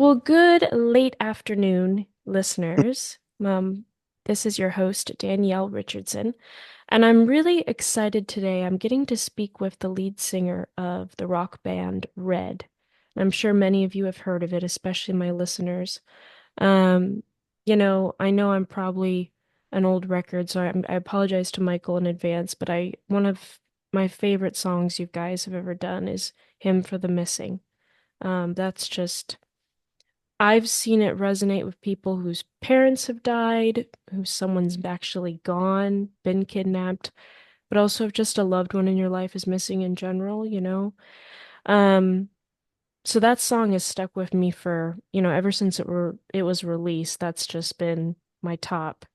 Well, good late afternoon, listeners. This is your host, Danielle Richardson, and I'm really excited today. I'm getting to speak with the lead singer of the rock band Red. I'm sure many of you have heard of it, especially my listeners. Um, I know I'm probably an old record, so I apologize to Michael in advance, but one of my favorite songs you guys have ever done is Hymn for the Missing. That's just I've seen it resonate with people whose parents have died, who someone's actually gone, been kidnapped, but also if just a loved one in your life is missing in general. Um, so that song has stuck with me for, ever since it was released. That's just been my top.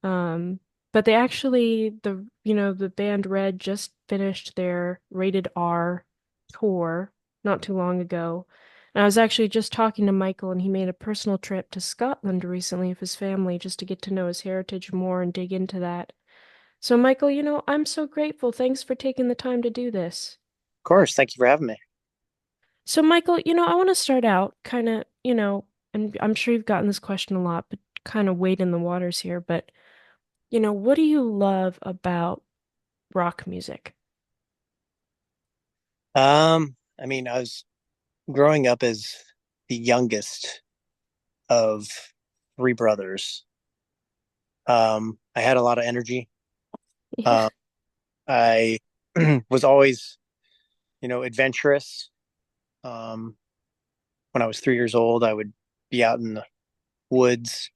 But the band Red just finished their Rated R tour not too long ago. And I was actually just talking to Michael, and he made a personal trip to Scotland recently with his family just to get to know his heritage more and dig into that. So, Michael, I'm so grateful. Thanks for taking the time to do this. Of course. Thank you for having me. So, Michael, I want to start out kind of, and I'm sure you've gotten this question a lot, but kind of wade in the waters here. But, what do you love about rock music? I was growing up as the youngest of three brothers. I had a lot of energy. Yeah. Um, I was always, adventurous. Um, when I was 3 years old, I would be out in the woods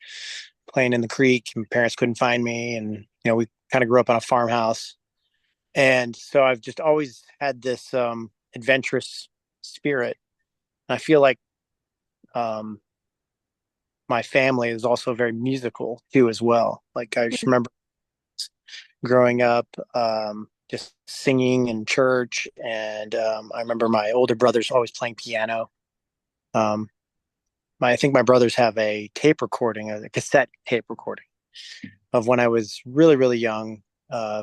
playing in the creek. My parents couldn't find me, and we kind of grew up on a farmhouse, and so I've just always had this adventurous spirit. I feel like um, my family is also very musical too, as well. Like I just remember growing up, just singing in church, and I remember my older brothers always playing piano. Um, I think my brothers have a tape recording, a cassette tape recording of when I was really, really young,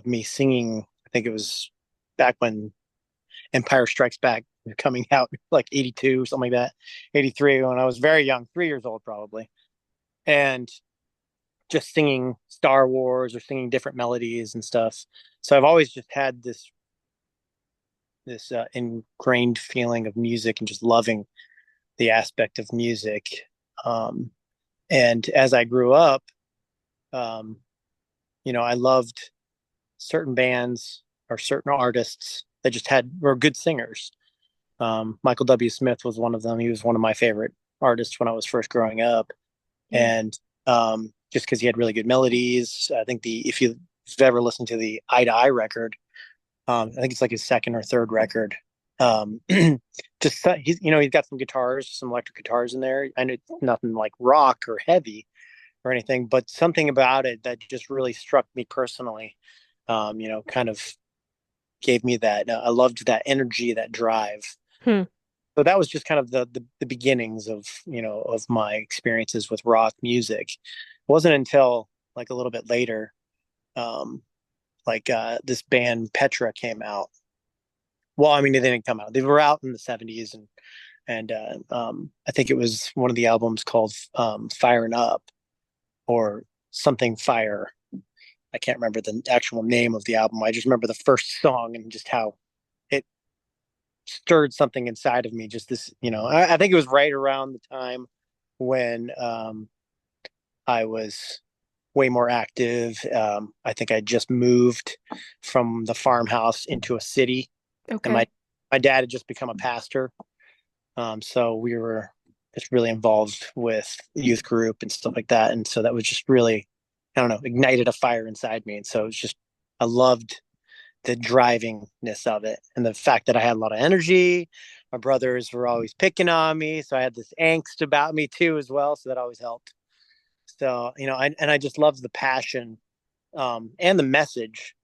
me singing. I think it was back when Empire Strikes Back coming out, like 82, something like that, 83, when I was very young, 3 years old probably. And just singing Star Wars or singing different melodies and stuff. So I've always just had this ingrained feeling of music and just loving the aspect of music. Um, and as I grew up, um, I loved certain bands or certain artists that just were good singers. Michael W. Smith was one of them. He was one of my favorite artists when I was first growing up, Yeah. and just because he had really good melodies. I think if you've ever listened to the Eye to Eye record, I think it's like his second or third record. Um, he's got some guitars, some electric guitars in there. I know it's nothing like rock or heavy or anything, but something about it that just really struck me personally. Kind of gave me that. I loved that energy, that drive. Hmm. So that was just kind of the beginnings of of my experiences with rock music. It wasn't until like a little bit later, um, this band Petra came out. Well, I mean, they didn't come out. They were out in the '70s, and I think it was one of the albums called "Firing Up" or something Fire. I can't remember the actual name of the album. I just remember the first song and just how it stirred something inside of me. Just this, I think it was right around the time when I was way more active. I think I just moved from the farmhouse into a city, and my Okay. my dad had just become a pastor. So we were just really involved with youth group and stuff like that, and so that was just really, I don't know, ignited a fire inside me. And so it was just, I loved the drivingness of it and the fact that I had a lot of energy. My brothers were always picking on me, so I had this angst about me too as well. So that always helped. So I just loved the passion, and the message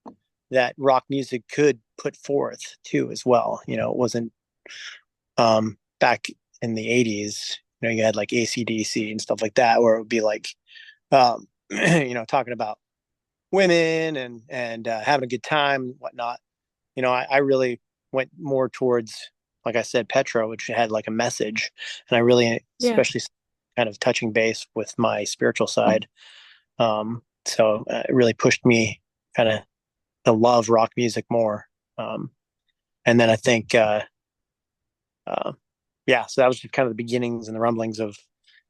that rock music could put forth too as well. It wasn't back in the '80s. You had like AC/DC and stuff like that, where it would be like talking about women and having a good time and whatnot. I really went more towards like I said, Petra, which had like a message, and I really, Yeah. especially kind of touching base with my spiritual side. So it really pushed me kind of to love rock music more. Um, and then I think, uh, yeah, so that was just kind of the beginnings and the rumblings of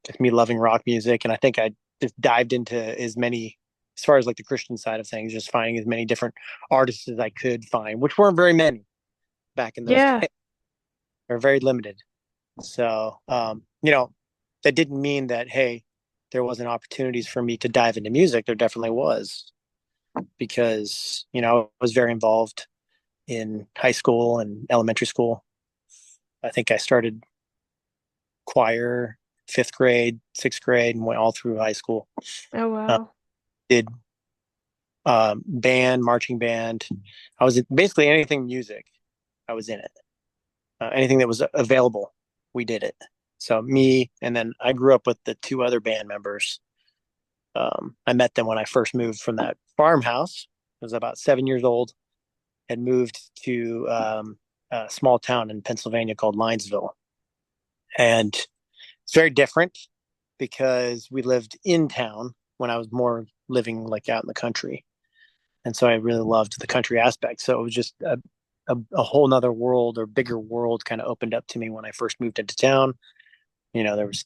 just me loving rock music. And I think I just dived into as many, as far as like the Christian side of things, just finding as many different artists as I could find, which weren't very many back in those Yeah. days. They're very limited. So, that didn't mean that, hey, there wasn't opportunities for me to dive into music. There definitely was because, I was very involved in high school and elementary school. I think I started choir fifth grade, sixth grade, and went all through high school. Oh, Uh, wow. did band, marching band. I was basically anything music. I was in it. Anything that was available, we did it. So me, and then I grew up with the two other band members. I met them when I first moved from that farmhouse. I was about 7 years old. Had moved to a small town in Pennsylvania called Linesville, and it's very different because we lived in town when I was more living like out in the country. And so I really loved the country aspect. So it was just a whole nother world or bigger world kind of opened up to me when I first moved into town. There was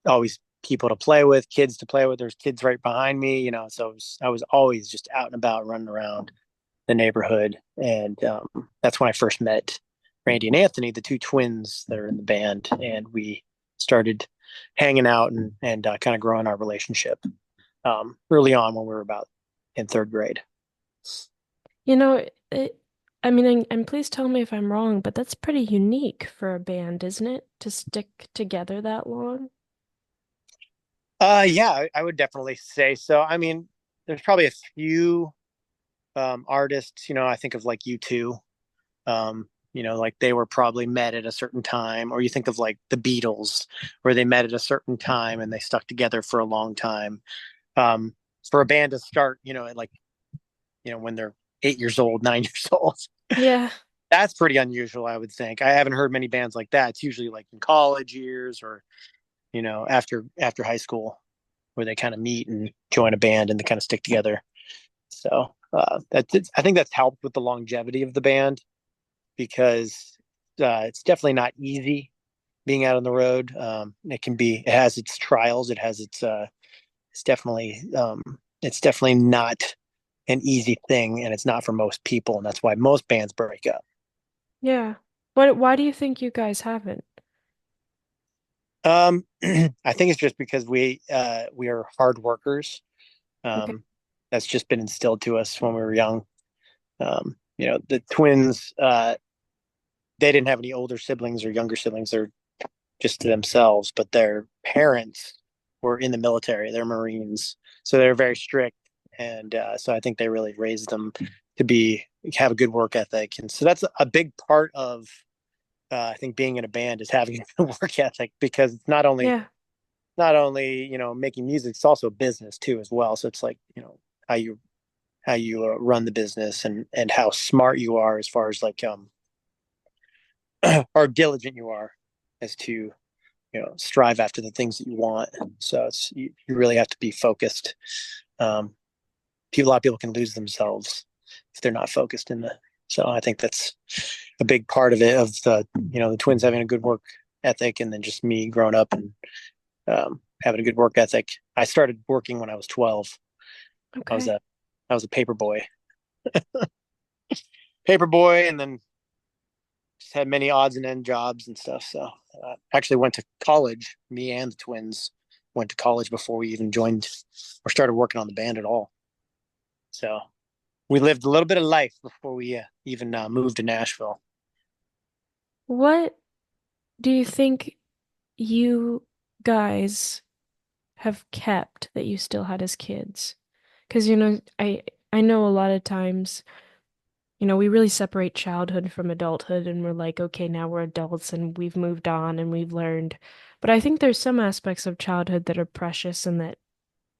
always people to play with, kids to play with. There's kids right behind me, so I was always just out and about running around the neighborhood. And that's when I first met Randy and Anthony, the two twins that are in the band. And we started hanging out and kind of growing our relationship early on when we were about in third grade. You know, I mean, and please tell me if I'm wrong, but that's pretty unique for a band, isn't it? To stick together that long? Yeah, I would definitely say so. I mean, there's probably a few artists, I think of like U2, like they were probably met at a certain time, or you think of like the Beatles, where they met at a certain time and they stuck together for a long time. Um, for a band to start, at like, when they're 8 years old, 9 years old, Yeah. that's pretty unusual, I would think. I haven't heard many bands like that. It's usually like in college years or, after high school where they kind of meet and join a band and they kind of stick together. So I think that's helped with the longevity of the band because it's definitely not easy being out on the road. It has its trials. It's definitely not an easy thing, and it's not for most people, and that's why most bands break up. Yeah. Why do you think you guys haven't? I think it's just because we are hard workers. Okay. That's just been instilled to us when we were young. The twins, they didn't have any older siblings or younger siblings. They're just to themselves, but their parents were in the military. They're Marines, so they're very strict, and so I think they really raised them to have a good work ethic, and so that's a big part of I think being in a band is having a good work ethic because it's Yeah. not only making music, it's also a business too as well. So it's like how you run the business and how smart you are as far as like or diligent you are as to strive after the things that you want. So you really have to be focused. um a lot of people can lose themselves if they're not focused in the so I think that's a big part of it, of the twins having a good work ethic, and then just me growing up and having a good work ethic. I started working when I was 12. i was Okay. a I was a paper boy, and then just had many odds and end jobs and stuff. So actually went to college. Me and the twins went to college before we even joined or started working on the band at all. So we lived a little bit of life before we even moved to Nashville. What do you think you guys have kept that you still had as kids? Because I know a lot of times, we really separate childhood from adulthood and we're like, okay, now we're adults and we've moved on and we've learned. But I think there's some aspects of childhood that are precious and that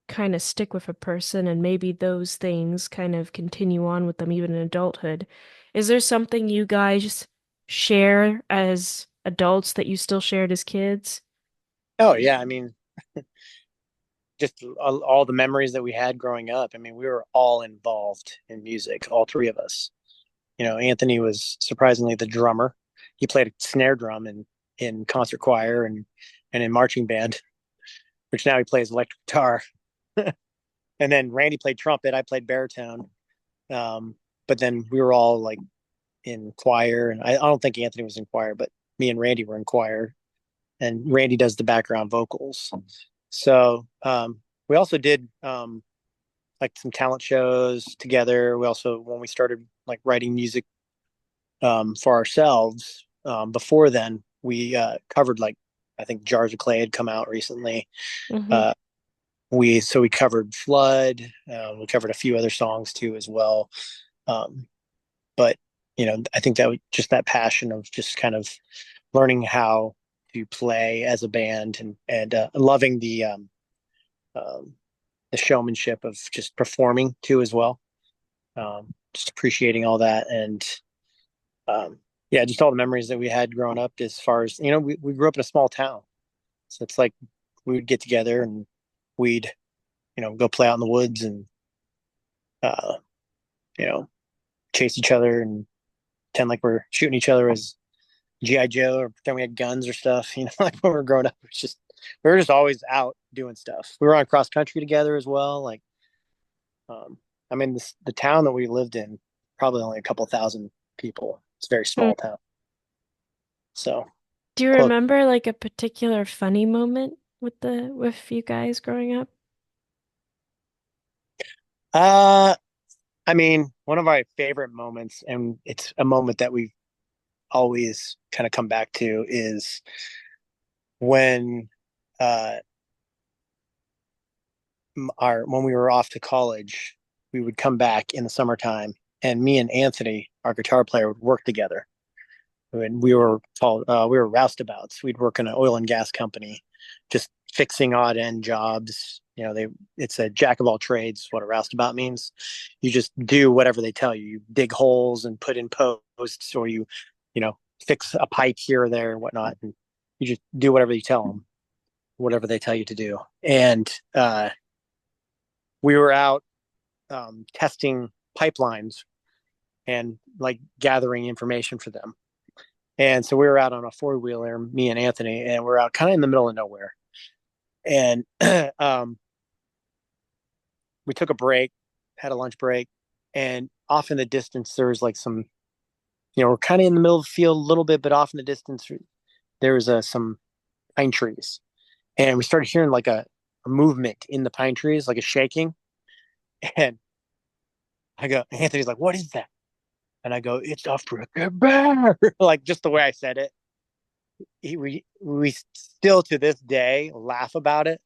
kind of stick with a person, and maybe those things kind of continue on with them even in adulthood. Is there something you guys share as adults that you still shared as kids? Oh yeah, I mean, just all the memories that we had growing up. I mean, we were all involved in music, all three of us. Anthony was surprisingly the drummer. He played a snare drum in concert choir and in marching band, which now he plays electric guitar. And then Randy played trumpet. I played baritone. But then we were all like in choir, and I don't think Anthony was in choir, but me and Randy were in choir, and Randy does the background vocals. So we also did like some talent shows together. We also, when we started like writing music for ourselves, before then we covered like, I think Jars of Clay had come out recently. Hmm. Uh, we covered Flood. We covered a few other songs too as well. Um, but I think that just that passion of just kind of learning how to play as a band and loving um, the showmanship of just performing too as well. Just appreciating all that and yeah, just all the memories that we had growing up. As far as we grew up in a small town, so it's like we would get together and we'd go play out in the woods and uh, you know chase each other and pretend like we're shooting each other as GI Joe or pretend we had guns or stuff. Like when we were growing up, it's just we were just always out doing stuff. We were on cross country together as well. Like, I mean, the town that we lived in probably only a couple thousand people. It's a very small town, so Do you close. remember like a particular funny moment with you guys growing up? Uh, I mean, one of my favorite moments, and it's a moment that we've always kind of come back to, is when uh our when we were off to college, we would come back in the summertime, and me and Anthony, our guitar player, would work together. And we were roustabouts. We'd work in an oil and gas company, just fixing odd end jobs. It's a jack of all trades. What a roustabout means. You just do whatever they tell you. You dig holes and put in posts, or you know, fix a pipe here or there and whatnot. And you just do whatever you tell them, whatever they tell you to do. And we were out testing pipelines and like gathering information for them. And so we were out on a four wheeler, me and Anthony, and we're out kind of in the middle of nowhere. And we took a break, had a lunch break, and off in the distance there was like some, we're kind of in the middle of the field a little bit, but off in the distance there was some pine trees, and we started hearing like a movement in the pine trees, like a shaking. And I go, Anthony's like, "What is that?" And I go, "It's a freaking bear!" Like just the way I said it. We still to this day laugh about it.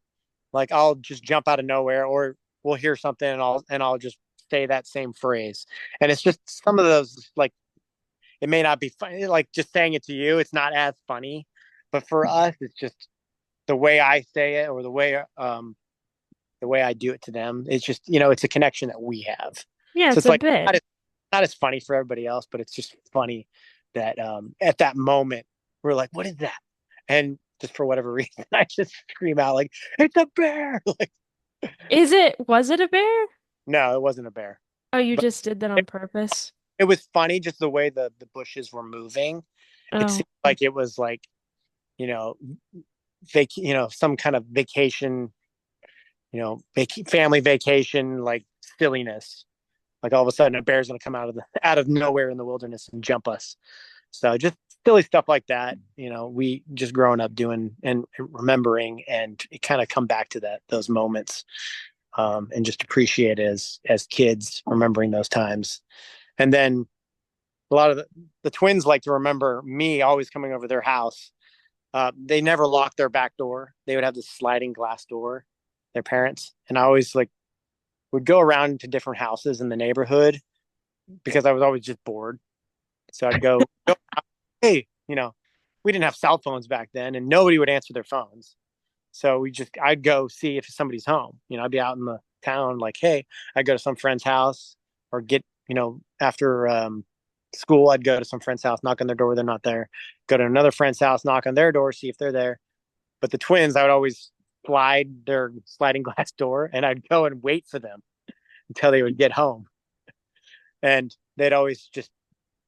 Like I'll just jump out of nowhere, or we'll hear something and I'll just say that same phrase. And it's just some of those, like, it may not be funny, like just saying it to you, it's not as funny, but for us, it's just the way I say it, or the way I do it to them. It's just it's a connection that we have. Yeah, So it's it's a like bit. not as funny for everybody else, but it's just funny that at that moment we're like, "What is that?" And just for whatever reason, I just scream out like, "It's a bear!" Like, Was it a bear? no, it wasn't a bear, Oh, you but just did that on it, purpose? it was funny just the way the bushes were moving. It Oh. seemed like it was like you know some kind of vacation, family vacation, like silliness. Like all of a sudden a bear's gonna come out of nowhere in the wilderness and jump us. So just silly stuff like that. We just growing up doing and remembering, and it kind of come back to those moments, and just appreciate as kids remembering those times. And then a lot of the twins like to remember me always coming over their house. They never locked their back door. They would have this sliding glass door, their parents. And I always like would go around to different houses in the neighborhood because I was always just bored. So I'd go, hey, we didn't have cell phones back then, and nobody would answer their phones. So I'd go see if somebody's home. I'd be out in the town, like, hey, I'd go to some friend's house or get, after school, I'd go to some friend's house, knock on their door, they're not there. Go to another friend's house, knock on their door, see if they're there. But the twins, I would always slide their sliding glass door, and I'd go and wait for them until they would get home. And they'd always just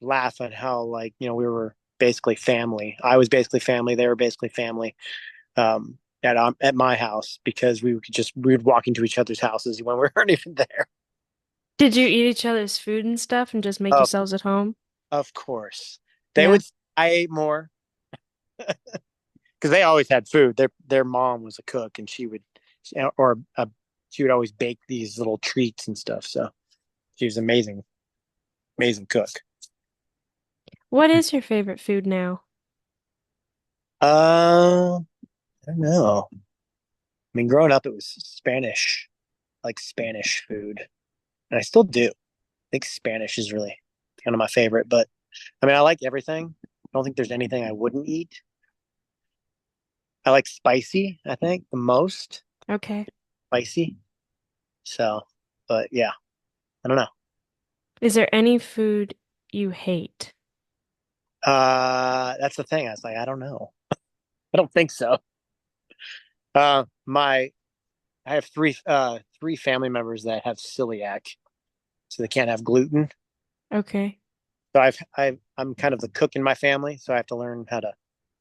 laugh at how, like, we were basically family. I was basically family. They were basically family. At my house, because we would walk into each other's houses when we weren't even there. Did you eat each other's food and stuff and just make Of yourselves at home? of course, they Yeah. would. I ate more because they always had food. Their mom was a cook, and or she would always bake these little treats and stuff. So she was amazing, amazing cook. What is your favorite food now? I don't know. I mean, growing up, it was Spanish, like Spanish food, and I still do. I think Spanish is really kind of my favorite, but I mean, I like everything. I don't think there's anything I wouldn't eat. I like spicy, I think, the most Okay. spicy. So, but yeah, I don't know. Is there any food you hate? That's the thing. I was like, I don't know. I don't think so. My I have three family members that have celiac, so they can't have gluten. Okay. So I'm kind of the cook in my family, so I have to learn how to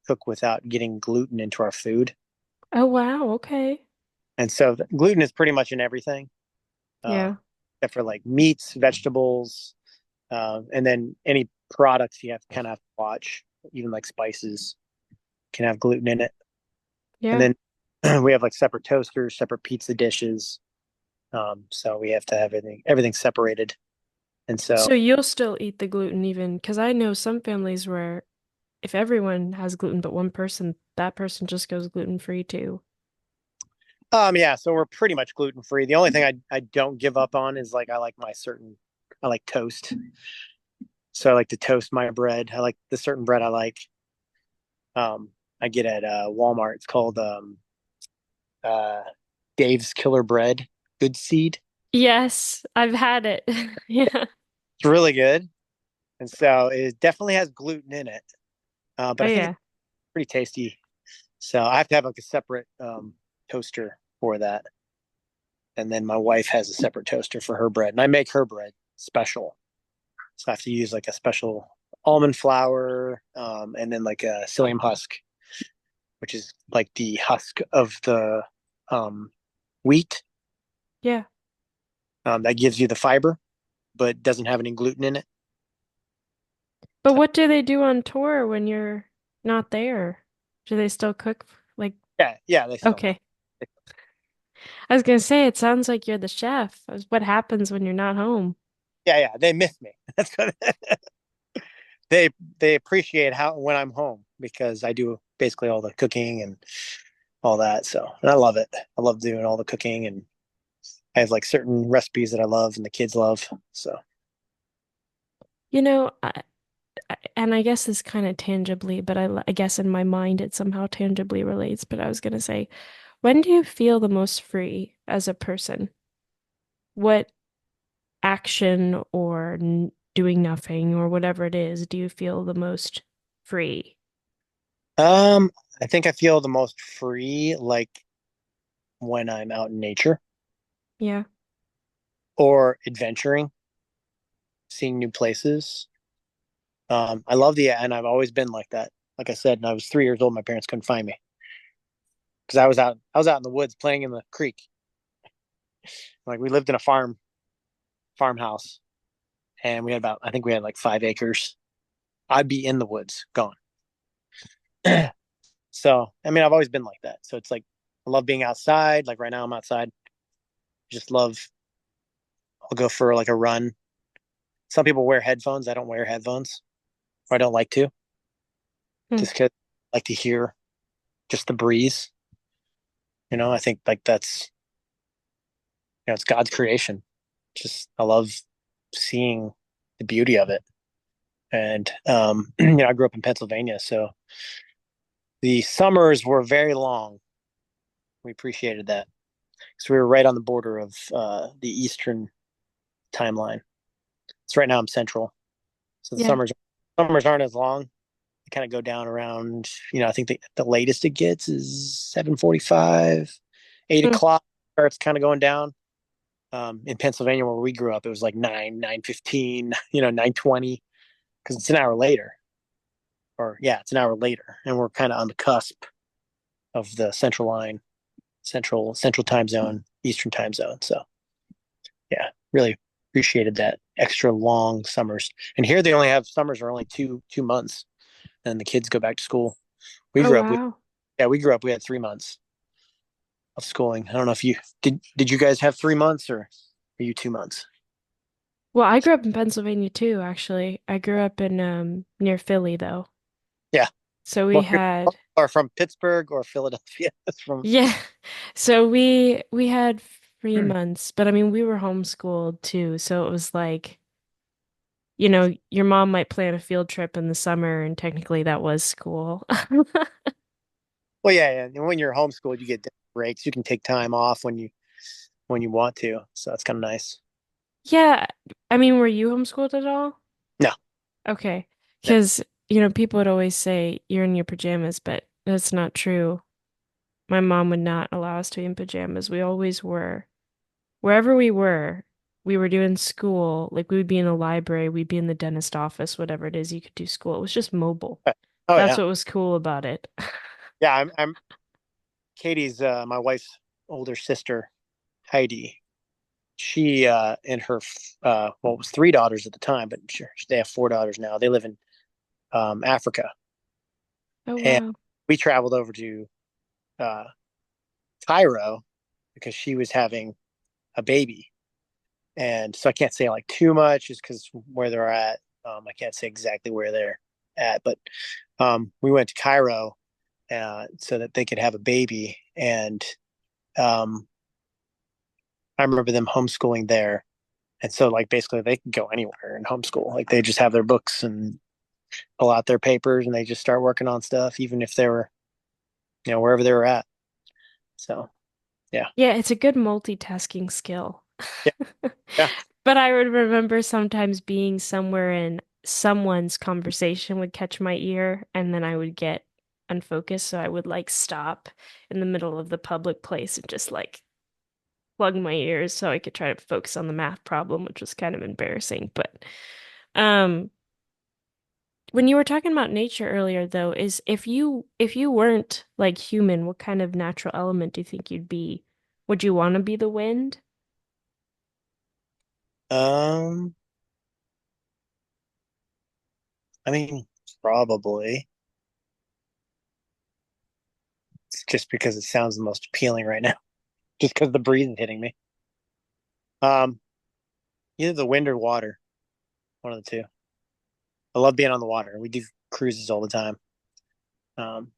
cook without getting gluten into our food. Oh, wow. Okay. And so gluten is pretty much in everything, uh, Yeah. except for like meats, vegetables, and then any products you have to kind of watch, even like spices can have gluten in it. And Yeah. then we have like separate toasters, separate pizza dishes. So we have to have everything separated. And so, So you'll still eat the gluten even, because I know some families where if everyone has gluten but one person, that person just goes gluten free too. yeah, so we're pretty much gluten free. The only thing I don't give up on is like I like toast. So I like to toast my bread. I like the certain bread I like. Um, I get at Walmart. It's called uh, Dave's Killer Bread, Good Seed. Yes, I've had it. Yeah. It's really good, and so it definitely has gluten in it. Oh But I think it's yeah. pretty tasty. So I have to have like a separate toaster for that, and then my wife has a separate toaster for her bread, and I make her bread special. So I have to use like a special almond flour, and then like a psyllium husk, which is like the husk of the um, wheat, Yeah. that gives you the fiber, but doesn't have any gluten in it. But So, what do they do on tour when you're not there? Do they still cook? Like, yeah, yeah, they still. okay. I was gonna say, it sounds like you're the chef. What happens when you're not home? Yeah, yeah, they miss me. That's what they they appreciate how when I'm home because I do basically all the cooking and all that. So, and I love it. I love doing all the cooking, and I have like certain recipes that I love and the kids love. So, You know, and I guess this kind of tangibly, but I guess in my mind it somehow tangibly relates. But I was gonna say, when do you feel the most free as a person? What action or n doing nothing or whatever it is do you feel the most free? um, I think I feel the most free like when I'm out in nature Yeah. or adventuring, seeing new places. I love and I've always been like that. Like I said, when I was 3 years old, my parents couldn't find me because I was out in the woods playing in the creek. Like we lived in a farmhouse, and I think we had like 5 acres. I'd be in the woods going. So, I mean, I've always been like that. So it's like, I love being outside. Like right now, I'm outside. Just love, I'll go for like a run. Some people wear headphones. I don't wear headphones, or I don't like to, Hmm. just because I like to hear just the breeze. I think like it's God's creation. Just, I love seeing the beauty of it. And, I grew up in Pennsylvania. So the summers were very long. We appreciated that. So we were right on the border of the Eastern timeline. So right now I'm central. So the Yeah. summers aren't as long. They kind of go down around, I think the latest it gets is 7:45, eight Mm. o'clock starts kind of going down. In Pennsylvania where we grew up, it was like 9:15, 9:20, because it's an hour later. Or yeah, it's an hour later, and we're kind of on the cusp of the central line, central time zone, eastern time zone. So yeah, really appreciated that extra long summers. And here they only have summers are only two months, and the kids go back to school. We Oh, grew up with wow. Yeah, we grew up. We had 3 months of schooling. I don't know if you did. Did you guys have 3 months or are you 2 months? Well, I grew up in Pennsylvania too, actually. I grew up in near Philly though. Yeah. So we Well, had or from Pittsburgh or Philadelphia. It's from. yeah. So we had 3 months, but I mean we were homeschooled too, so it was like, your mom might plan a field trip in the summer and technically that was school. Well, yeah, yeah. And when you're homeschooled, you get breaks. You can take time off when you want to. So that's kind of nice. Yeah, I mean, were you homeschooled at all? No, Okay. no. Because, people would always say you're in your pajamas, but that's not true. My mom would not allow us to be in pajamas. We always were. Wherever we were doing school. Like we would be in a library, we'd be in the dentist office, whatever it is you could do school. It was just mobile. Oh That's yeah, what was cool about it. yeah. I'm Katie's my wife's older sister, Heidi. She and her well, it was three daughters at the time, but sure, they have four daughters now. They live in Africa, Oh, and wow. we traveled over to uh, Cairo because she was having a baby, and so I can't say like too much, just because where they're at. I can't say exactly where they're at, but we went to Cairo so that they could have a baby, and um, I remember them homeschooling there. And so, like, basically, they can go anywhere and homeschool. Like, they just have their books and pull out their papers, and they just start working on stuff, even if they were, wherever they were at. So, yeah, Yeah, it's a good multitasking skill. yeah, yeah. But I would remember sometimes being somewhere and someone's conversation would catch my ear and then I would get unfocused. So I would like stop in the middle of the public place and just like plug my ears so I could try to focus on the math problem, which was kind of embarrassing. But um when you were talking about nature earlier though, is if you weren't like human, what kind of natural element do you think you'd be? Would you want to be the wind? Um, I mean, probably. It's just because it sounds the most appealing right now, just because the breeze is hitting me. Um, Either the wind or water, one of the two. I love being on the water. We do cruises all the time.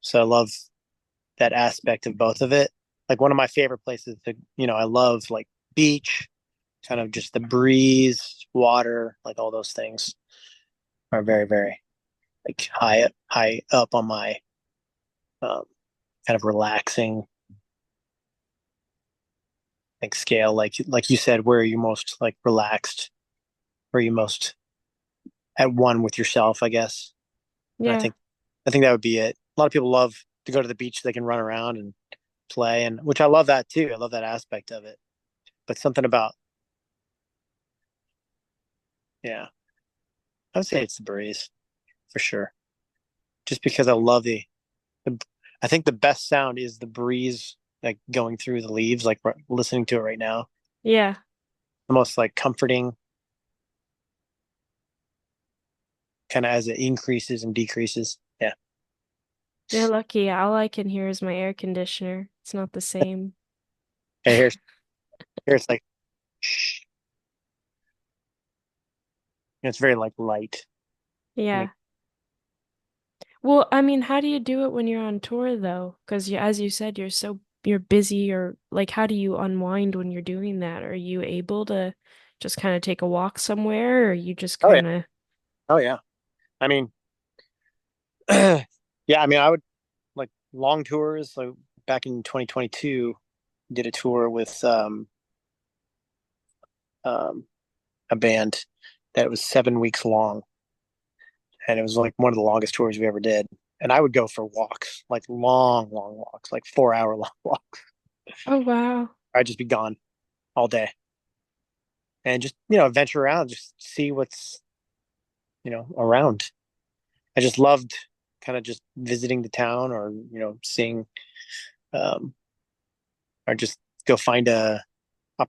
So I love that aspect of both of it. Like one of my favorite places I love like beach, kind of just the breeze, water, like all those things are very, very like high up on my um, kind of relaxing like scale. Like you said, where are you most like relaxed? Where are you most at one with yourself, I guess. And Yeah. I think that would be it. A lot of people love to go to the beach so they can run around and play, and which I love that too. I love that aspect of it. But something about yeah, I would say it's the breeze for sure. Just because I love the I think the best sound is the breeze like going through the leaves, like listening to it right now. Yeah. The most like comforting kind of as it increases and decreases. Yeah. You're lucky. All I can hear is my air conditioner. It's not the same. And here's like shh. It's very like light. I mean, Yeah. Well, I mean, how do you do it when you're on tour though? Because as you said, you're busy or like how do you unwind when you're doing that? Are you able to just kind of take a walk somewhere or you just oh yeah. kind of Oh yeah. I mean, yeah, I mean I would like long tours. Like back in 2022, did a tour with um a band that was 7 weeks long. and it was like one of the longest tours we ever did. And I would go for walks, like long, long walks, like 4 hour long walks. Oh, wow. I'd just be gone all day and just, venture around, just see what's, around. I just loved kind of just visiting the town or, seeing, um, or just go find a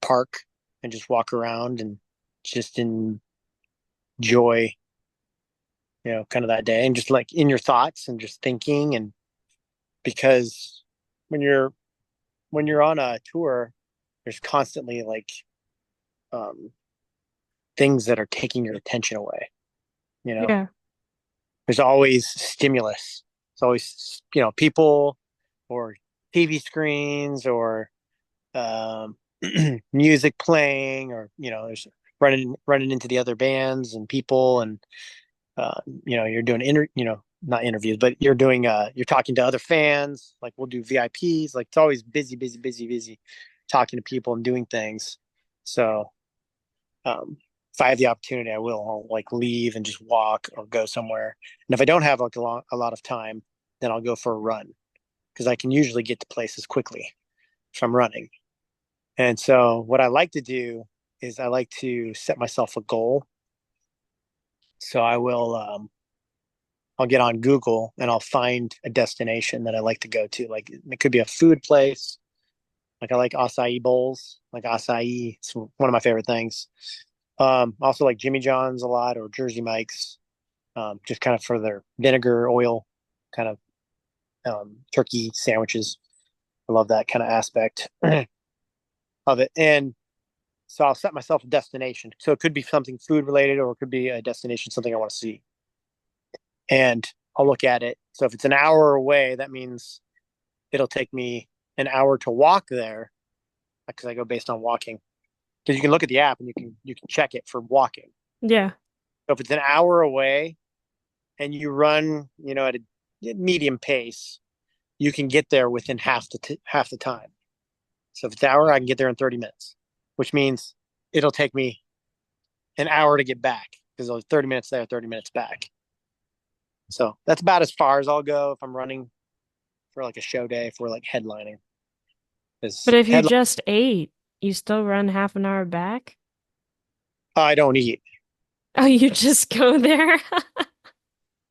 park and just walk around and just enjoy, kind of that day and just like in your thoughts and just thinking. And because when you're on a tour, there's constantly like um, things that are taking your attention away. You know, Yeah. there's always stimulus. It's always people or TV screens or um, music playing or there's running into the other bands and people and you're doing not interviews, but you're talking to other fans. Like we'll do VIPs. Like it's always busy, busy, busy, busy, talking to people and doing things. So if I have the opportunity, I'll like leave and just walk or go somewhere. And if I don't have like a lot of time, then I'll go for a run because I can usually get to places quickly if I'm running. And so what I like to do is I like to set myself a goal. So I'll get on Google and I'll find a destination that I like to go to. Like it could be a food place. Like I like acai bowls, like acai. It's one of my favorite things. Also like Jimmy John's a lot or Jersey Mike's, just kind of for their vinegar oil kind of turkey sandwiches. I love that kind of aspect of it. And so I'll set myself a destination. So it could be something food related or it could be a destination, something I want to see. And I'll look at it. So if it's an hour away, that means it'll take me an hour to walk there because I go based on walking. Because you can look at the app and you can check it for walking. Yeah. So if it's an hour away and you run, at a medium pace, you can get there within half the time. So if it's an hour, I can get there in 30 minutes, which means it'll take me an hour to get back because there's 30 minutes there, 30 minutes back. So that's about as far as I'll go if I'm running for like a show day, if we're like headlining. But Is if you headline just ate, you still run half an hour back? I don't eat. Oh, you just go there?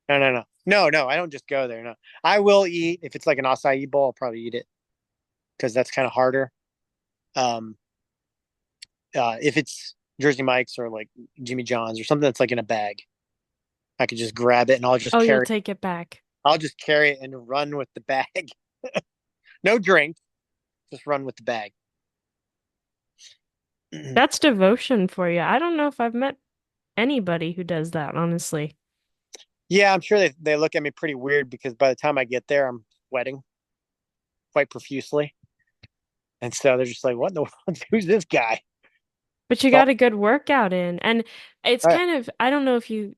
No, no, no. No, no, I don't just go there. No. I will eat if it's like an acai bowl, I'll probably eat it because that's kind of harder. Um if it's Jersey Mike's or like Jimmy John's or something that's like in a bag, I could just grab it and Oh, you'll take it back. I'll just carry it and run with the bag. No drink, just run with the bag. That's devotion for you. I don't know if I've met anybody who does that, honestly. Yeah, I'm sure they look at me pretty weird because by the time I get there, I'm sweating quite profusely. And so they're just like, what in the world? Who's this guy? But you So, got a good workout in. And it's I, kind of, I don't know if you,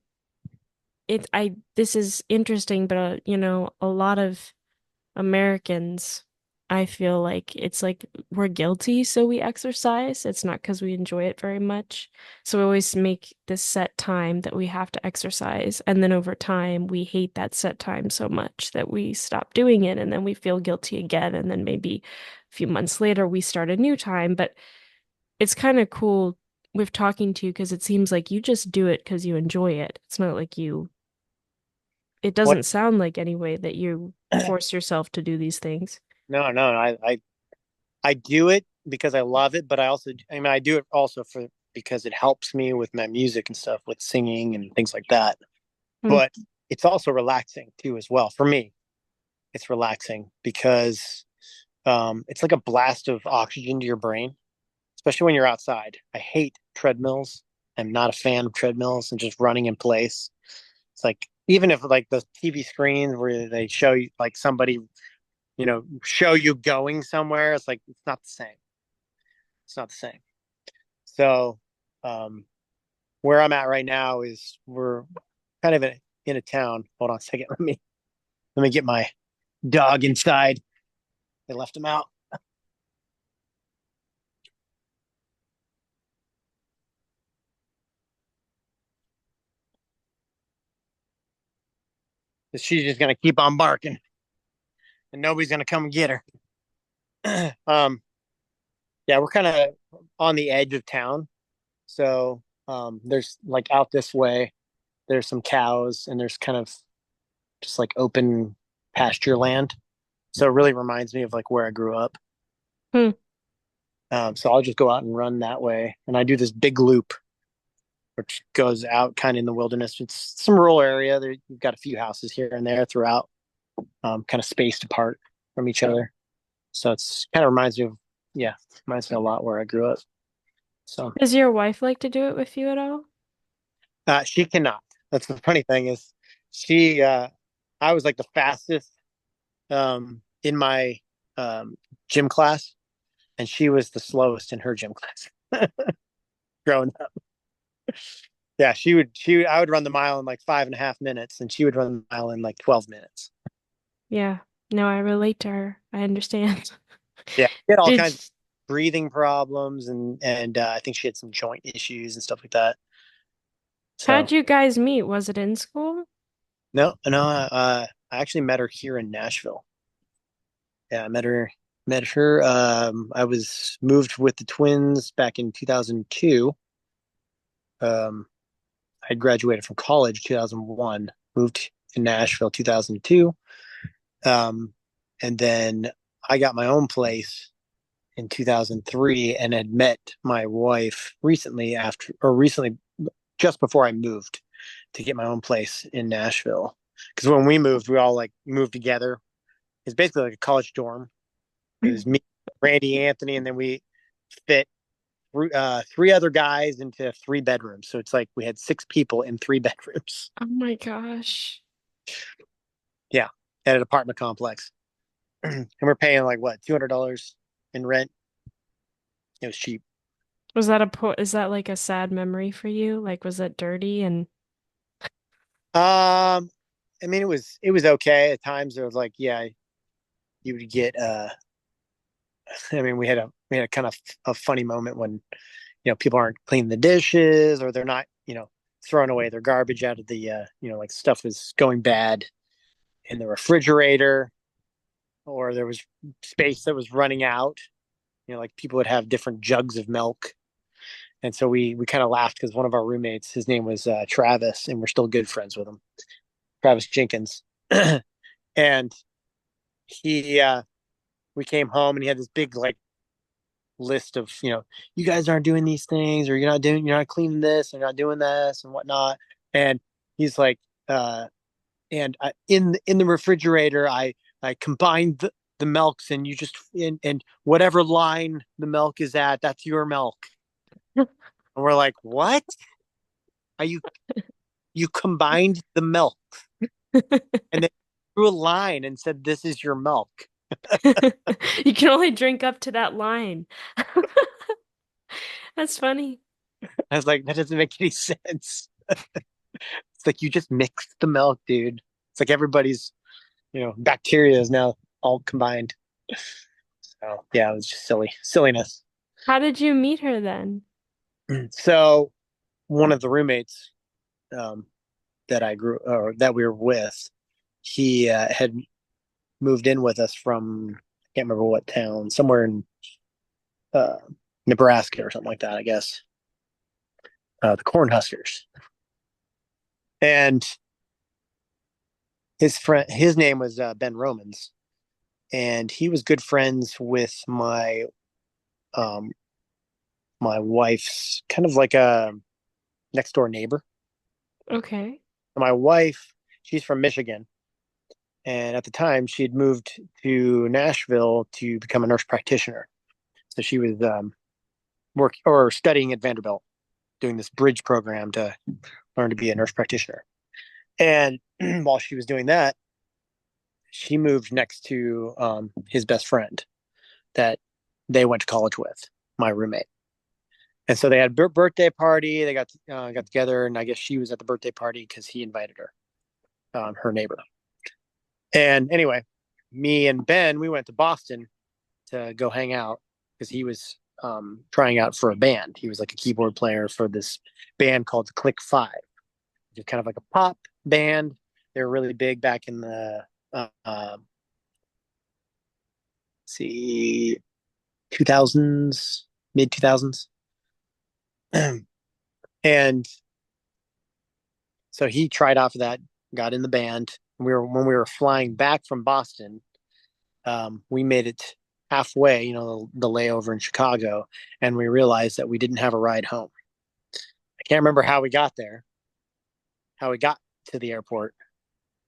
this is interesting, but a lot of Americans, I feel like we're guilty, so we exercise. It's not because we enjoy it very much. So we always make this set time that we have to exercise. And then over time, we hate that set time so much that we stop doing it. And then we feel guilty again. And then maybe a few months later, we start a new time. But it's kind of cool with talking to you because it seems like you just do it because you enjoy it. It's not like it what? doesn't sound like anyway that you force yourself to do these things. No, no, I do it because I love it, but I do it also because it helps me with my music and stuff, with singing and things like that. Hmm. But it's also relaxing too, as well. For me, it's relaxing because it's like a blast of oxygen to your brain, especially when you're outside. I hate treadmills. I'm not a fan of treadmills and just running in place. It's like even if like the TV screens where they show you like somebody, show you going somewhere, it's like it's not the same. It's not the same. So, um, where I'm at right now is we're kind of in a town. Hold on a second. Let me get my dog inside. They left him out. she's just gonna keep on barking, and nobody's gonna come get her. Yeah, we're kind of on the edge of town, so there's like out this way. There's some cows, and there's kind of just like open pasture land. So it really reminds me of like where I grew up. Hmm. So I'll just go out and run that way, and I do this big loop, which goes out kind of in the wilderness. It's some rural area. There, you've got a few houses here and there throughout, kind of spaced apart from each other. So it's kind of reminds me of, yeah, reminds me a lot where I grew up. So Does your wife like to do it with you at all? she cannot. That's the funny thing is she, I was like the fastest in my gym class, and she was the slowest in her gym class growing up. Yeah, I would run the mile in like 5.5 minutes, and she would run the mile in like 12 minutes. Yeah. No, I relate to her. I understand. Yeah, she had all Did kinds of breathing problems, and I think she had some joint issues and stuff like that. How'd So you guys meet? Was it in school? no, no, I actually met her here in Nashville. Yeah, met her. I was moved with the twins back in 2002. Um, I graduated from college 2001, moved to Nashville 2002. And then I got my own place in 2003 and had met my wife recently just before I moved to get my own place in Nashville. Because when we moved, we all like moved together. It's basically like a college dorm. It was me, Randy, Anthony, and then we fit three other guys into 3 bedrooms. So it's like we had 6 people in 3 bedrooms. Oh my gosh. Yeah, at an apartment complex, and we're paying like what, $200 in rent. It was cheap. Is that like a sad memory for you? Like, was it dirty and I mean, it was okay at times. There was like, yeah, you would get. I mean, we had a kind of a funny moment when people aren't cleaning the dishes, or they're not throwing away their garbage out of the like stuff was going bad in the refrigerator, or there was space that was running out. Like people would have different jugs of milk. And so we kind of laughed because one of our roommates, his name was Travis, and we're still good friends with him, Travis Jenkins. And he, we came home, and he had this big like list of, you guys aren't doing these things, or you're not cleaning this, and you're not doing this, and whatnot. And he's like, and in the refrigerator, I combined the milks, and you just and whatever line the milk is at, that's your milk. And we're like, what? Are you combined the milk and then drew a line and said, this is your milk. you can only drink up to that line? That's funny. I was like, that doesn't make any sense. It's like you just mixed the milk, dude. It's like everybody's, bacteria is now all combined. So yeah, it was just silliness. How did you meet her then? So one of the roommates um, that I grew or that we were with, he had moved in with us from, I can't remember what town, somewhere in uh, Nebraska or something like that, I guess. The Cornhuskers. And his name was Ben Romans, and he was good friends with um, my wife's kind of like a next door neighbor. Okay. My wife, she's from Michigan, and at the time she had moved to Nashville to become a nurse practitioner. So she was work or studying at Vanderbilt, doing this bridge program to learn to be a nurse practitioner. And while she was doing that, she moved next to his best friend that they went to college with, my roommate. And so they had a birthday party. They got together, and I guess she was at the birthday party because he invited her, her neighbor. And anyway, me and Ben, we went to Boston to go hang out because he was trying out for a band. He was like a keyboard player for this band called the Click Five, which is kind of like a pop band. They were really big back in the see 2000s, mid 2000s. And so he tried off of that, got in the band. When we were flying back from Boston, we made it halfway, the layover in Chicago, and we realized that we didn't have a ride home. I can't remember how we got there, how we got to the airport,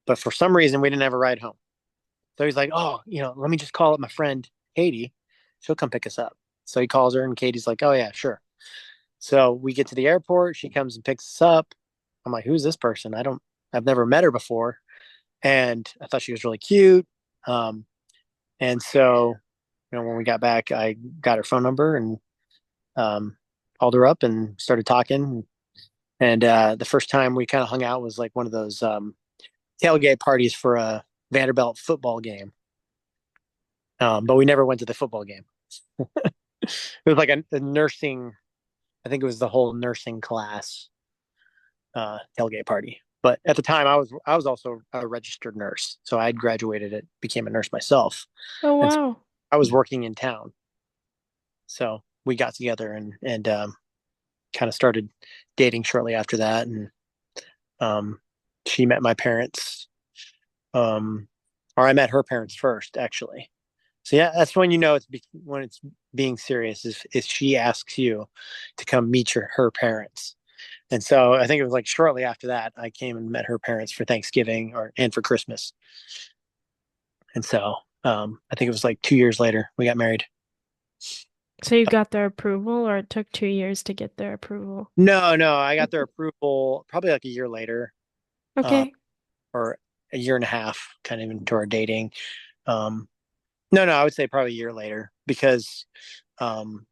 but for some reason we didn't have a ride home. So he's like, "Oh, let me just call up my friend Katie. She'll come pick us up." So he calls her, and Katie's like, "Oh yeah, sure." So we get to the airport. She comes and picks us up. I'm like, "Who's this person? I've never met her before." And I thought she was really cute. Um, and so, when we got back, I got her phone number and um, called her up and started talking. And the first time we kind of hung out was like one of those tailgate parties for a Vanderbilt football game. But we never went to the football game. It was like a nursing, I think it was the whole nursing class tailgate party. But at the time, I was also a registered nurse, so I had graduated and became a nurse myself, Oh, and so wow. I was working in town. So we got together and kind of started dating shortly after that, and um, she met my parents, um, or I met her parents first, actually. So yeah, that's when when it's being serious is she asks you to come meet her parents. And so I think it was like shortly after that I came and met her parents for Thanksgiving and for Christmas. And so I think it was like 2 years later we got married. So you got their approval, or it took 2 years to get their approval? No, no, I got their approval probably like a year later, uh, Okay. or a year and a half, kind of into our dating. Um, no, no, I would say probably a year later because um,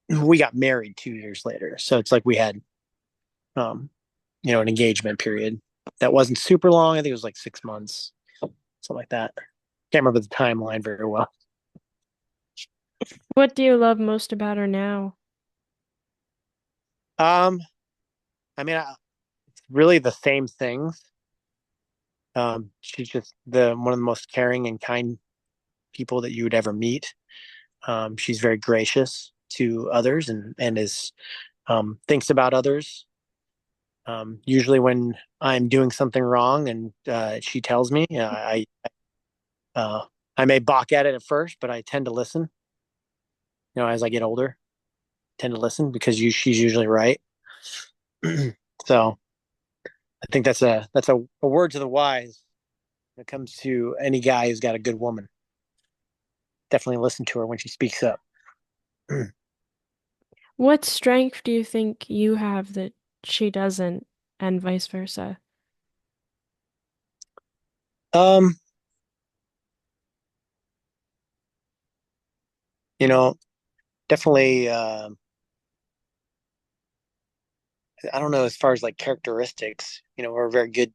we got married 2 years later. So it's like we had um, an engagement period that wasn't super long. I think it was like 6 months, something like that. Can't remember the timeline very well. What do you love most about her now? Um, I mean, it's really the same things. She's just the one of the most caring and kind people that you would ever meet. She's very gracious to others and is thinks about others. Usually, when I'm doing something wrong and she tells me, uh, I may balk at it at first, but I tend to listen. As I get older, tend to listen because she's usually right. So I think that's a word to the wise when it comes to any guy who's got a good woman. Definitely listen to her when she speaks up. What strength do you think you have that she doesn't, and vice versa? um, you know, definitely. I don't know as far as like characteristics. We're very good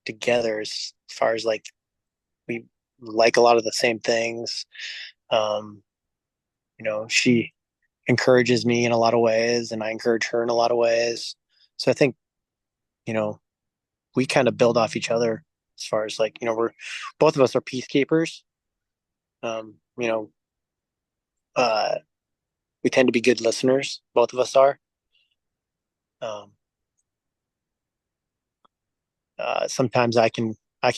together as far as like we like a lot of the same things. Um, she encourages me in a lot of ways, and I encourage her in a lot of ways. So I think you know we kind of build off each other as far as like we're both of us are peacekeepers. Um, you know, uh, we tend to be good listeners. Both of us are. Um, Sometimes I can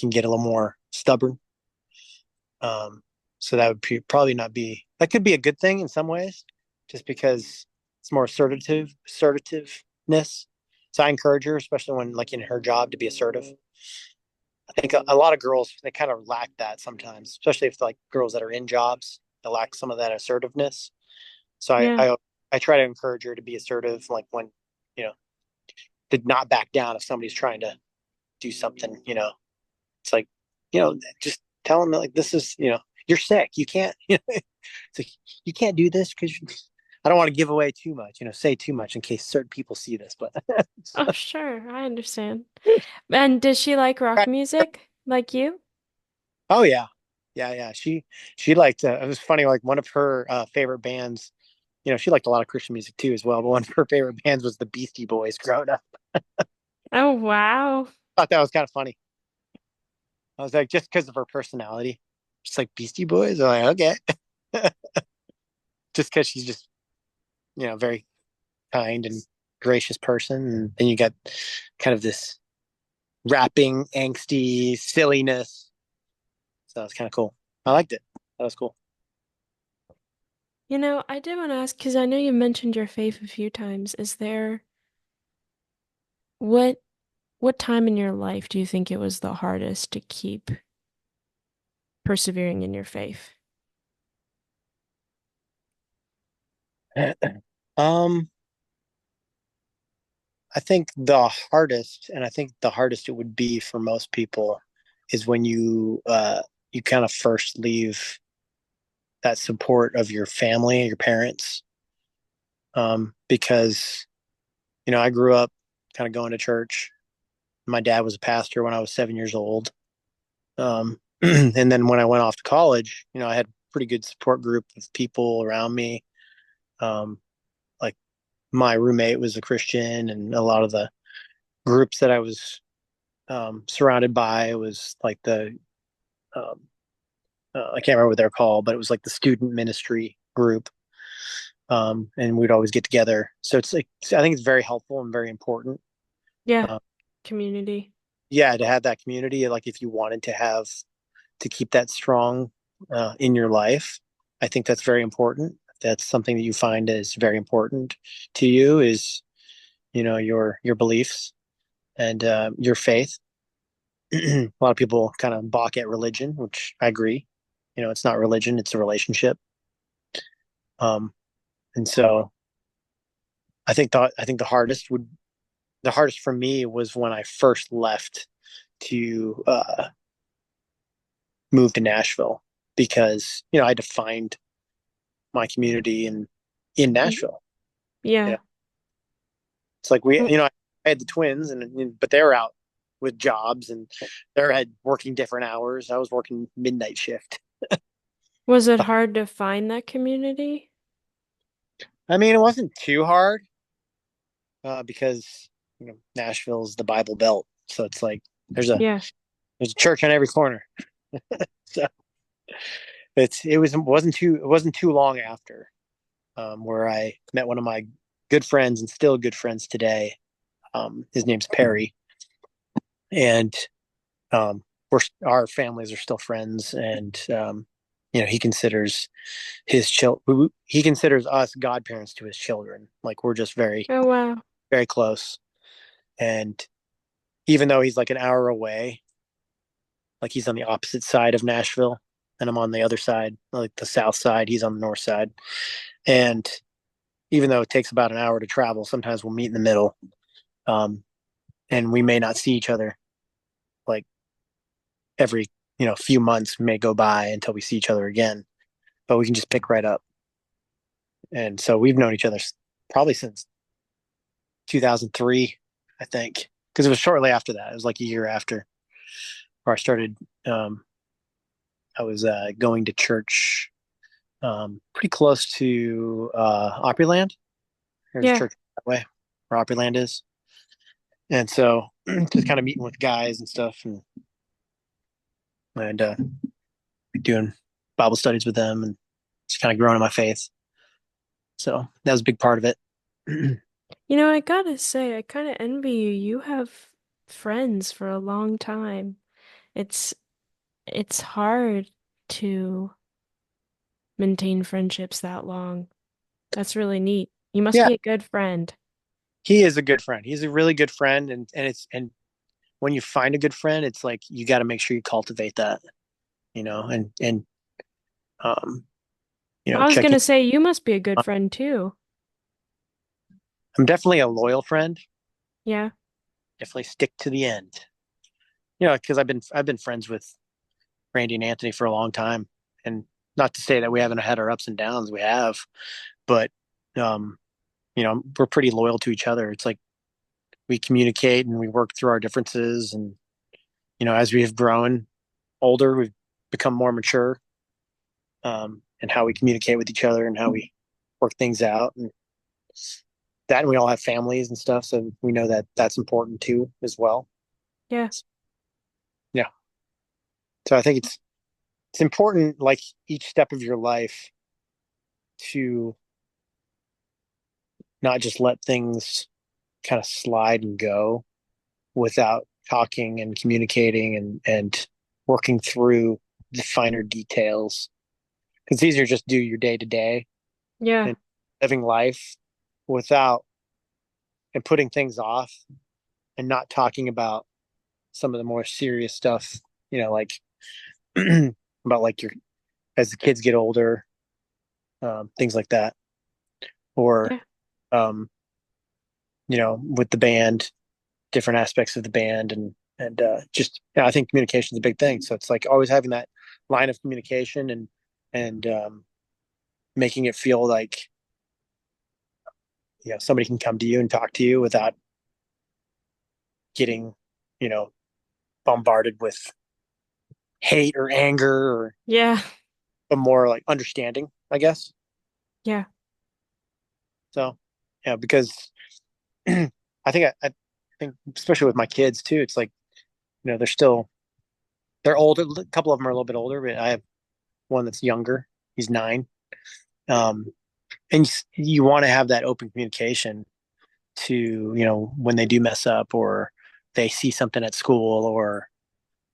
get a little more stubborn. Um, so that would probably not be that could be a good thing in some ways, just because it's more assertiveness. So I encourage her, especially when like in her job, to be assertive. I think a lot of girls they kind of lack that sometimes, especially if like girls that are in jobs, they lack some of that assertiveness. So I Yeah. I, I try to encourage her to be assertive, like when you know to not back down if somebody's trying to do something. It's like just tell them like this is you're sick. You can't it's like you can't do this because I don't want to give away too much. Say too much in case certain people see this, but Oh, sure. I understand. And does she like rock music like you? oh yeah, yeah, yeah. She liked. It was funny. Like one of her favorite bands. She liked a lot of Christian music too as well. But one of her favorite bands was the Beastie Boys. Growing up, Oh, wow. thought that was kind of funny. I was like, just because of her personality, just like Beastie Boys. I'm like, okay, just because she's just very kind and gracious person, and then you got kind of this rapping, angsty silliness. So it's kind of cool. I liked it. That was cool. I did want to ask because I know you mentioned your faith a few times. Is there what what time in your life do you think it was the hardest to keep persevering in your faith? um, I think the hardest, and I think the hardest it would be for most people, is when you kind of first leave that support of your family, your parents, because I grew up kind of going to church. My dad was a pastor when I was 7 years old. And then when I went off to college, I had a pretty good support group of people around me. Um, like my roommate was a Christian, and a lot of the groups that I was surrounded by was like um, I can't remember what they're called, but it was like the student ministry group. And we'd always get together. So it's like, I think it's very helpful and very important. Yeah, Uh, community. yeah, to have that community, like if you wanted to keep that strong in your life, I think that's very important. That's something that you find is very important to you is, your beliefs and your faith. A lot of people kind of balk at religion, which I agree. It's not religion; it's a relationship. Um, and so I think the hardest for me was when I first left to move to Nashville because I had to find my community in Mm, Nashville. You know, yeah. it's like Mm, I had the twins, but they were out with jobs and they're had working different hours. I was working midnight shift. Was it hard to find that community? I mean, it wasn't too hard because Nashville's the Bible Belt, so it's like there's a Yeah. there's a church on every corner. So it wasn't too long after where I met one of my good friends and still good friends today. His name's Perry, and our families are still friends, and he considers he considers us godparents to his children. Like we're just very Oh, wow. very close, and even though he's like an hour away, like he's on the opposite side of Nashville, and I'm on the other side, like the south side. He's on the north side, and even though it takes about an hour to travel, sometimes we'll meet in the middle, um, and we may not see each other like every few months may go by until we see each other again, but we can just pick right up. And so we've known each other probably since 2003, I think, because it was shortly after that. It was like a year after where I started. Um, I was going to church pretty close to Opryland. There's a Yeah. church that way where Opryland is, and so just kind of meeting with guys and stuff, and doing Bible studies with them, and just kind of growing in my faith. So that was a big part of it. I gotta say, I kind of envy you. You have friends for a long time. It's it's hard to maintain friendships that long. That's really neat. You must Yeah, be a good friend. he is a good friend. He's a really good friend, and when you find a good friend, it's like you got to make sure you cultivate that, and um, I was checking. gonna say you must be a good friend too. I'm definitely a loyal friend. Yeah. Definitely stick to the end. Because I've been friends with Randy and Anthony for a long time, and not to say that we haven't had our ups and downs. We have, but um, we're pretty loyal to each other. It's like we communicate and we work through our differences, and as we have grown older, we've become more mature and how we communicate with each other and how we work things out, and that, and we all have families and stuff, so we know that that's important too as well. Yeah. Yeah. So I think it's important, like each step of your life, to not just let things kind of slide and go without talking and communicating and working through the finer details. Because it's easier to just do your day to day Yeah. and living life without and putting things off and not talking about some of the more serious stuff, like about like your as the kids get older, things like that, or Yeah. um, with the band, different aspects of the band, and just I think communication is a big thing. So it's like always having that line of communication and making it feel like somebody can come to you and talk to you without getting you know bombarded with hate or anger or Yeah. but more like understanding, I guess. Yeah. So yeah, because I think especially with my kids too, it's like they're older. A couple of them are a little bit older, but I have one that's younger. He's 9. Um, and you want to have that open communication to when they do mess up or they see something at school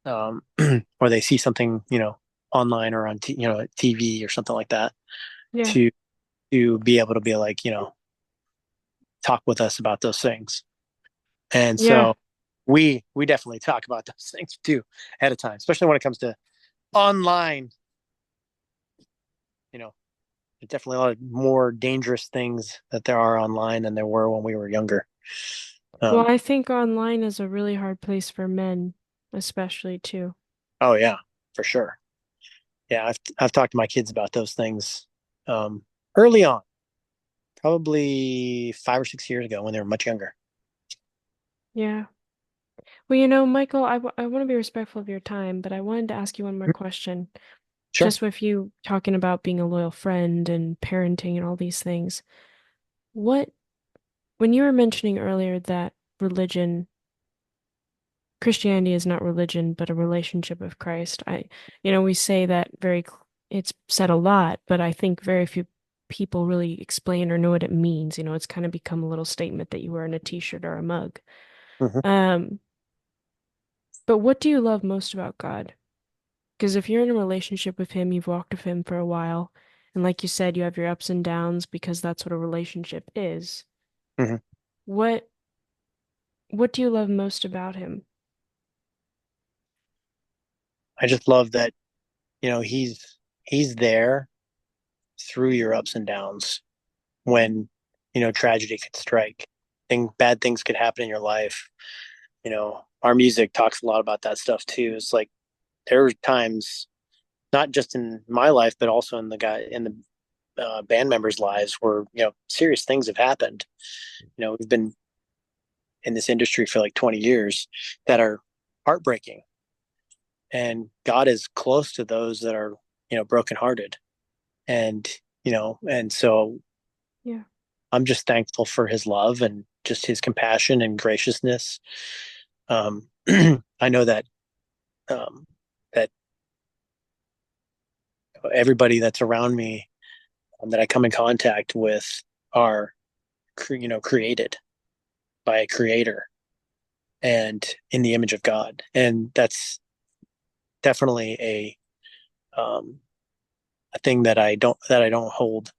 um, or they see something online or on TV or something like that Yeah. to be able to be like talk with us about those things. And Yeah. so we definitely talk about those things too at a time, especially when it comes to online. You know, there's definitely a lot of more dangerous things that there are online than there were when we were younger. Well, Um, I think online is a really hard place for men, especially too. oh yeah, for sure. Yeah, I've talked to my kids about those things early on, probably 5 or 6 years ago when they were much younger. Yeah. Well, Michael, I want to be respectful of your time, but I wanted to ask you one more question. Sure. Just with you talking about being a loyal friend and parenting and all these things, what, when you were mentioning earlier that religion, Christianity is not religion, but a relationship with Christ, we say that it's said a lot, but I think very few people really explain or know what it means. It's kind of become a little statement that you wear in a t-shirt or a mug. Hmm. Um, but what do you love most about God? Because if you're in a relationship with him, you've walked with him for a while, and like you said, you have your ups and downs because that's what a relationship is. Hmm. What what do you love most about him? I just love that he's there through your ups and downs when tragedy could strike. Bad things could happen in your life. Our music talks a lot about that stuff too. It's like there were times, not just in my life, but also in the band members' lives, where serious things have happened. We've been in this industry for like 20 years that are heartbreaking, and God is close to those that are brokenhearted, and and so Yeah. I'm just thankful for His love and just His compassion and graciousness. Um, I know um, that everybody that's around me, that I come in contact with, are created by a creator and in the image of God, and that's definitely um, a thing that I don't hold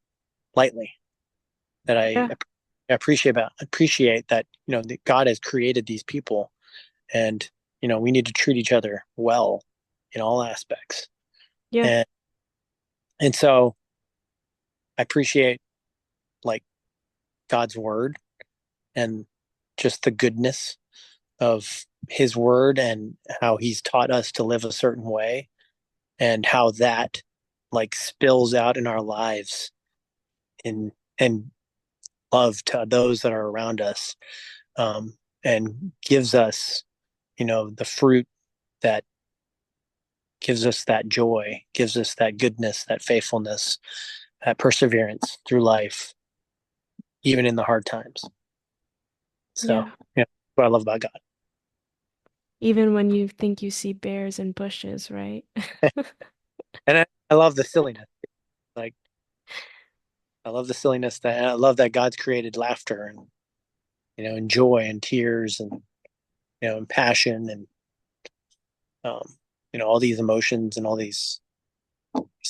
lightly. That Yeah. appreciate that that God has created these people, and we need to treat each other well in all aspects, Yeah. and so I appreciate like God's word and just the goodness of His word and how He's taught us to live a certain way and how that like spills out in our lives in and love to those that are around us, and gives us the fruit that gives us that joy, gives us that goodness, that faithfulness, that perseverance through life, even in the hard times. So Yeah. yeah, what I love about God. Even when you think you see bears in bushes, right? And I love the silliness. Like I love the silliness that I love that God's created laughter and and joy and tears and and passion and um, all these emotions and all these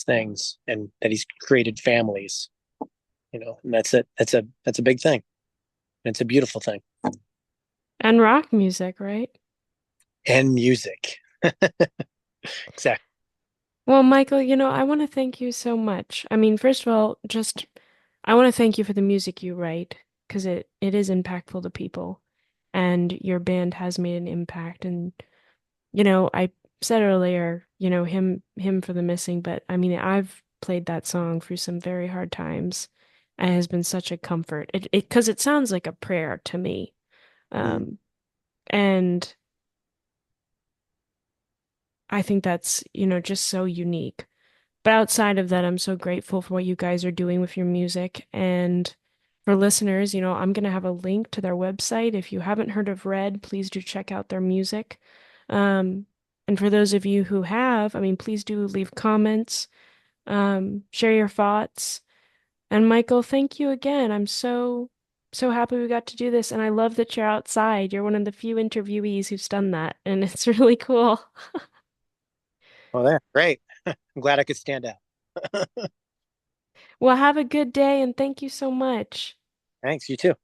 things, and that He's created families. And that's it. That's a big thing. And it's a beautiful thing. And rock music, right? And music, exactly. Well, Michael, I want to thank you so much. I mean, first of all, just I want to thank you for the music you write because it is impactful to people, and your band has made an impact. And I said earlier, him for the missing, but I mean, I've played that song through some very hard times, and it has been such a comfort. It because it sounds like a prayer to me. Mm. Um, and I think that's, just so unique. But outside of that, I'm so grateful for what you guys are doing with your music. And for listeners, I'm going to have a link to their website. If you haven't heard of Red, please do check out their music. Um, and for those of you who have, I mean, please do leave comments, share your thoughts. And Michael, thank you again. I'm so happy we got to do this. And I love that you're outside. You're one of the few interviewees who's done that. And it's really cool. Well, there, great. I'm glad I could stand out. Well, have a good day and thank you so much. Thanks. You too.